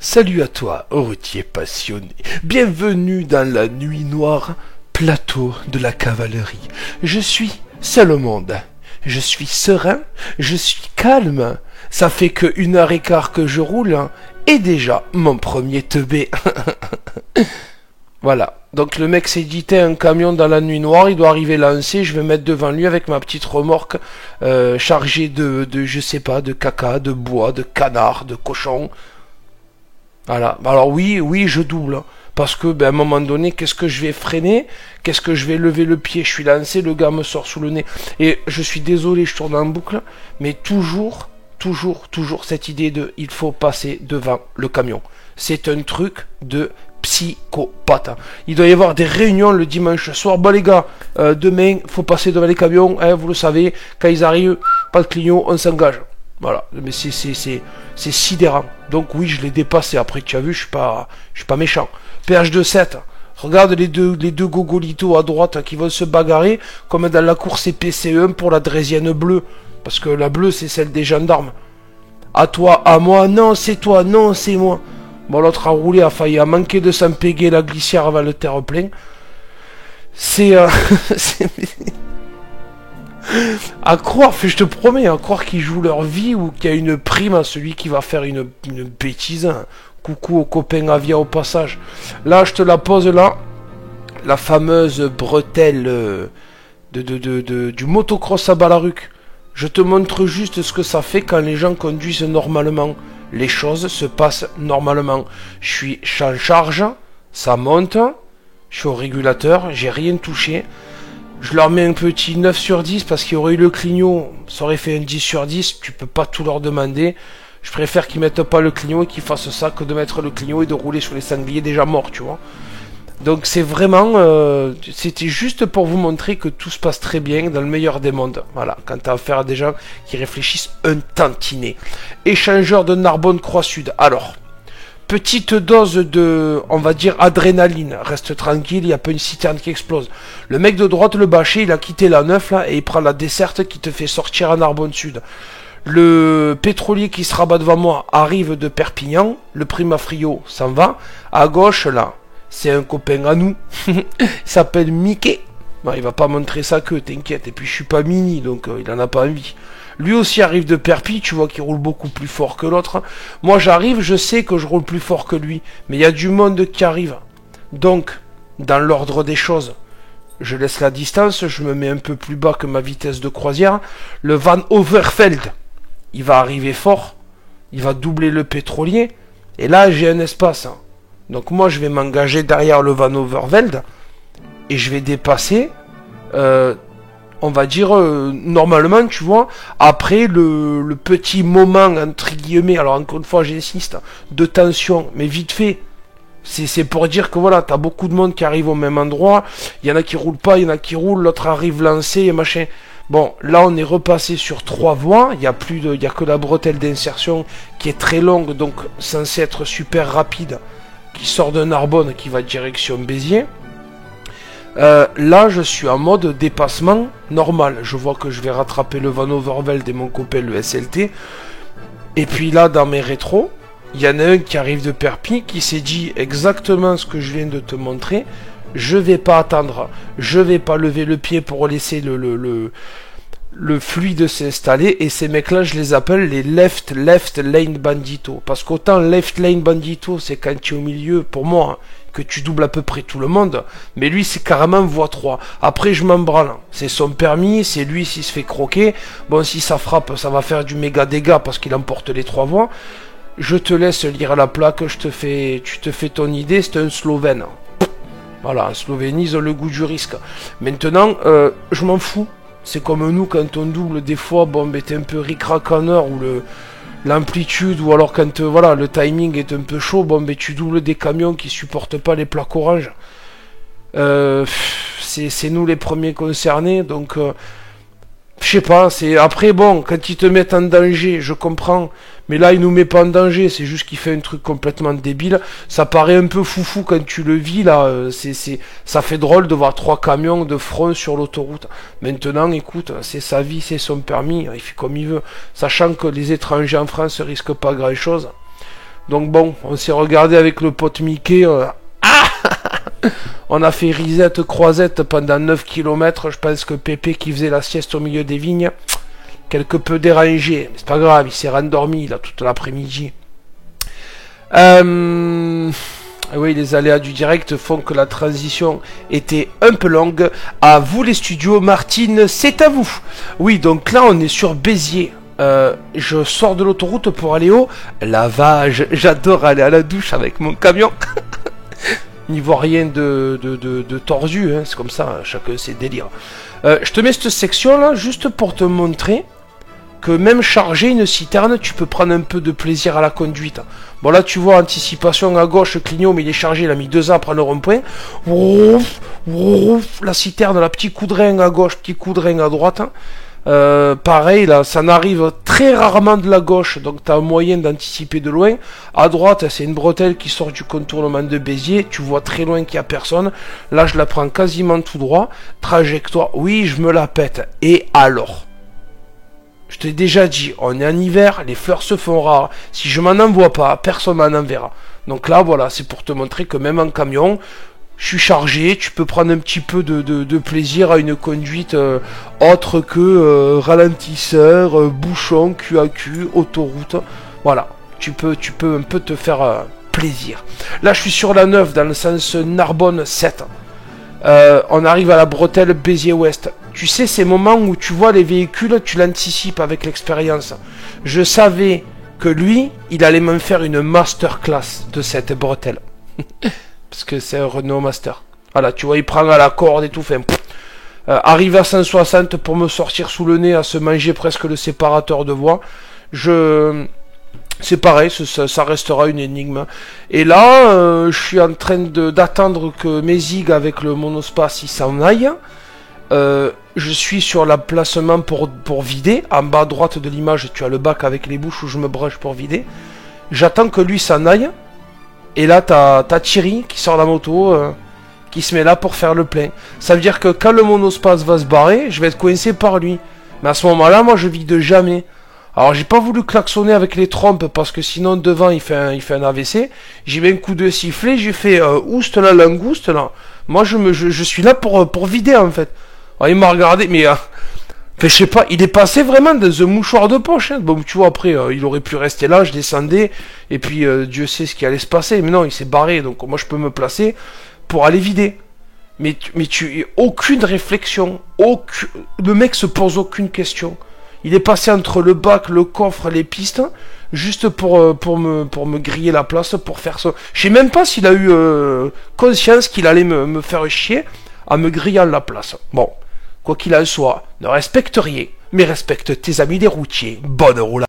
Salut à toi, routier passionné. Bienvenue dans la nuit noire, plateau de la cavalerie. Je suis seul au monde. Je suis serein, je suis calme. Ça fait que 1h15 que je roule, et déjà mon premier teubé. Voilà. Donc le mec s'est dit, t'es un camion dans la nuit noire, il doit arriver lancé, je vais mettre devant lui avec ma petite remorque chargée de je sais pas, de caca, de bois, de canard, de cochon. Voilà. Alors oui, je double. Parce que, à un moment donné, qu'est-ce que je vais freiner? Qu'est-ce que je vais lever le pied? Je suis lancé, le gars me sort sous le nez. Et je suis désolé, je tourne en boucle, mais toujours cette idée de il faut passer devant le camion. C'est un truc de psychopathe. Il doit y avoir des réunions le dimanche soir. Bon les gars, demain, faut passer devant les camions, hein, vous le savez, quand ils arrivent, pas de clignot, on s'engage. Voilà, mais c'est sidérant. Donc oui, je l'ai dépassé. Après, tu as vu, je suis pas méchant. PH 7. Regarde les deux gogolitos à droite qui vont se bagarrer comme dans la course PCE1 pour la draisienne bleue. Parce que la bleue, c'est celle des gendarmes. À toi, à moi, non, c'est toi, non, c'est moi. Bon, l'autre a roulé, a failli, a manqué de s'empéguer la glissière avant le terre-plein. C'est... à croire, je te promets, à croire qu'ils jouent leur vie ou qu'il y a une prime à celui qui va faire une bêtise. Hein. Coucou aux copains Avia au passage. Là, je te la pose là. La fameuse bretelle du motocross à Balaruc. Je te montre juste ce que ça fait quand les gens conduisent normalement. Les choses se passent normalement. Je suis en charge, ça monte. Je suis au régulateur, j'ai rien touché. Je leur mets un petit 9 sur 10 parce qu'il y aurait eu le clignot, ça aurait fait un 10 sur 10, tu peux pas tout leur demander. Je préfère qu'ils mettent pas le clignot et qu'ils fassent ça que de mettre le clignot et de rouler sur les sangliers déjà morts, tu vois. Donc c'est vraiment, c'était juste pour vous montrer que tout se passe très bien dans le meilleur des mondes. Voilà, quand t'as affaire à des gens qui réfléchissent un tantinet. Échangeur de Narbonne Croix-Sud. Alors... petite dose de, on va dire, adrénaline. Reste tranquille, il n'y a pas une citerne qui explose. Le mec de droite, le bâché, il a quitté la 9 là et il prend la desserte qui te fait sortir à Narbonne Sud. Le pétrolier qui se rabat devant moi arrive de Perpignan. Le Primafrio s'en va. À gauche, là, c'est un copain à nous. Il s'appelle Mickey. Non, il va pas montrer ça que, t'inquiète. Et puis je suis pas mini, donc il en a pas envie. Lui aussi arrive de Perpi, tu vois qu'il roule beaucoup plus fort que l'autre. Moi j'arrive, je sais que je roule plus fort que lui. Mais il y a du monde qui arrive. Donc, dans l'ordre des choses, je laisse la distance, je me mets un peu plus bas que ma vitesse de croisière. Le Van Overveld, il va arriver fort. Il va doubler le pétrolier. Et là j'ai un espace. Donc moi je vais m'engager derrière le Van Overveld. Et je vais dépasser... on va dire, normalement, tu vois, après le petit moment, entre guillemets, alors encore une fois, j'insiste, de tension, mais vite fait. C'est pour dire que voilà, t'as beaucoup de monde qui arrive au même endroit, il y en a qui roulent pas, il y en a qui roulent, l'autre arrive lancé et machin. Bon, là on est repassé sur 3 voies, il y a que la bretelle d'insertion qui est très longue, donc censée être super rapide, qui sort de Narbonne, qui va direction Béziers. Là, je suis en mode dépassement normal. Je vois que je vais rattraper le Van Overveld et mon copain le SLT. Et puis là, dans mes rétros, il y en a un qui arrive de Perpi qui s'est dit exactement ce que je viens de te montrer. Je vais pas attendre. Je vais pas lever le pied pour laisser le fluide s'installer. Et ces mecs-là, je les appelle les left lane bandito. Parce qu'autant left lane bandito, c'est quand tu es au milieu, pour moi, que tu doubles à peu près tout le monde, mais lui c'est carrément voie 3. Après je m'en branle, c'est son permis, c'est lui s'il se fait croquer, bon si ça frappe ça va faire du méga dégât parce qu'il emporte les 3 voies. Je te laisse lire la plaque, tu te fais ton idée, c'est un Slovène. Voilà, en Slovénie ils ont le goût du risque. Maintenant, je m'en fous, c'est comme nous quand on double des fois, bon ben t'es un peu ric-rac-en-heure ou l'amplitude, ou alors quand voilà, le timing est un peu chaud, bon ben tu doubles des camions qui supportent pas les plaques oranges. C'est nous les premiers concernés, donc je sais pas, c'est après bon, quand ils te mettent en danger, je comprends, mais là il nous met pas en danger, c'est juste qu'il fait un truc complètement débile. Ça paraît un peu foufou quand tu le vis là, ça fait drôle de voir 3 camions de front sur l'autoroute. Maintenant écoute, c'est sa vie, c'est son permis, il fait comme il veut, sachant que les étrangers en France risquent pas grand chose. Donc bon, on s'est regardé avec le pote Mickey. On a fait risette croisette pendant 9 km. Je pense que Pépé qui faisait la sieste au milieu des vignes, quelque peu dérangé. Mais c'est pas grave, il s'est rendormi là toute l'après-midi. Oui, les aléas du direct font que la transition était un peu longue. À vous les studios, Martine, c'est à vous. Oui, donc là on est sur Béziers. Je sors de l'autoroute pour aller au lavage. J'adore aller à la douche avec mon camion. N'y voit rien de tordu, hein, c'est comme ça, chacun ses délires. Je te mets cette section là juste pour te montrer que même charger une citerne, tu peux prendre un peu de plaisir à la conduite. Bon là tu vois, anticipation à gauche, clignot, mais il est chargé, il a mis 2 ans à prendre le rond-point. La citerne, la petit coup de rein à gauche, petit coup de rein à droite. Pareil là, ça n'arrive très rarement de la gauche, donc tu as un moyen d'anticiper de loin. À droite, c'est une bretelle qui sort du contournement de Béziers, tu vois très loin qu'il n'y a personne. Là je la prends quasiment tout droit. Trajectoire, oui je me la pète. Et alors, je t'ai déjà dit, on est en hiver, les fleurs se font rares. Si je m'en envoie pas, personne m'en enverra. Donc là voilà, c'est pour te montrer que même en camion, je suis chargé, tu peux prendre un petit peu de plaisir à une conduite autre que ralentisseur, bouchon, cul à cul, autoroute. Voilà, tu peux un peu te faire plaisir. Là, je suis sur la 9 dans le sens Narbonne 7. On arrive à la bretelle Béziers-Ouest. Tu sais, ces moments où tu vois les véhicules, tu l'anticipes avec l'expérience. Je savais que lui, il allait me faire une masterclass de cette bretelle. Parce que c'est un Renault Master. Voilà, tu vois, il prend à la corde et tout. Enfin, arrive à 160 pour me sortir sous le nez, à se manger presque le séparateur de voie. C'est pareil, ça restera une énigme. Et là, je suis en train d'attendre que mes zigs avec le monospace ils s'en aillent. Je suis sur l'emplacement pour vider. En bas à droite de l'image, tu as le bac avec les bouches où je me branche pour vider. J'attends que lui s'en aille. Et là, t'as Thierry qui sort la moto, qui se met là pour faire le plein. Ça veut dire que quand le monospace va se barrer, je vais être coincé par lui. Mais à ce moment-là, moi, je vide jamais. Alors, j'ai pas voulu klaxonner avec les trompes, parce que sinon, devant, il fait un AVC. J'ai mis un coup de sifflet, j'ai fait oust la langouste, là. Moi, je suis là pour vider, en fait. Alors, il m'a regardé, mais... Enfin, je sais pas, il est passé vraiment dans un mouchoir de poche. Hein. Bon, tu vois, après, il aurait pu rester là, je descendais, et puis Dieu sait ce qui allait se passer. Mais non, il s'est barré, donc moi je peux me placer pour aller vider. Mais tu aucune réflexion, le mec se pose aucune question. Il est passé entre le bac, le coffre, les pistes, juste pour me griller la place, pour faire ça. Je sais même pas s'il a eu conscience qu'il allait me faire chier en me grillant la place. Bon. Quoi qu'il en soit, ne respecte rien, mais respecte tes amis des routiers. Bonne roulade.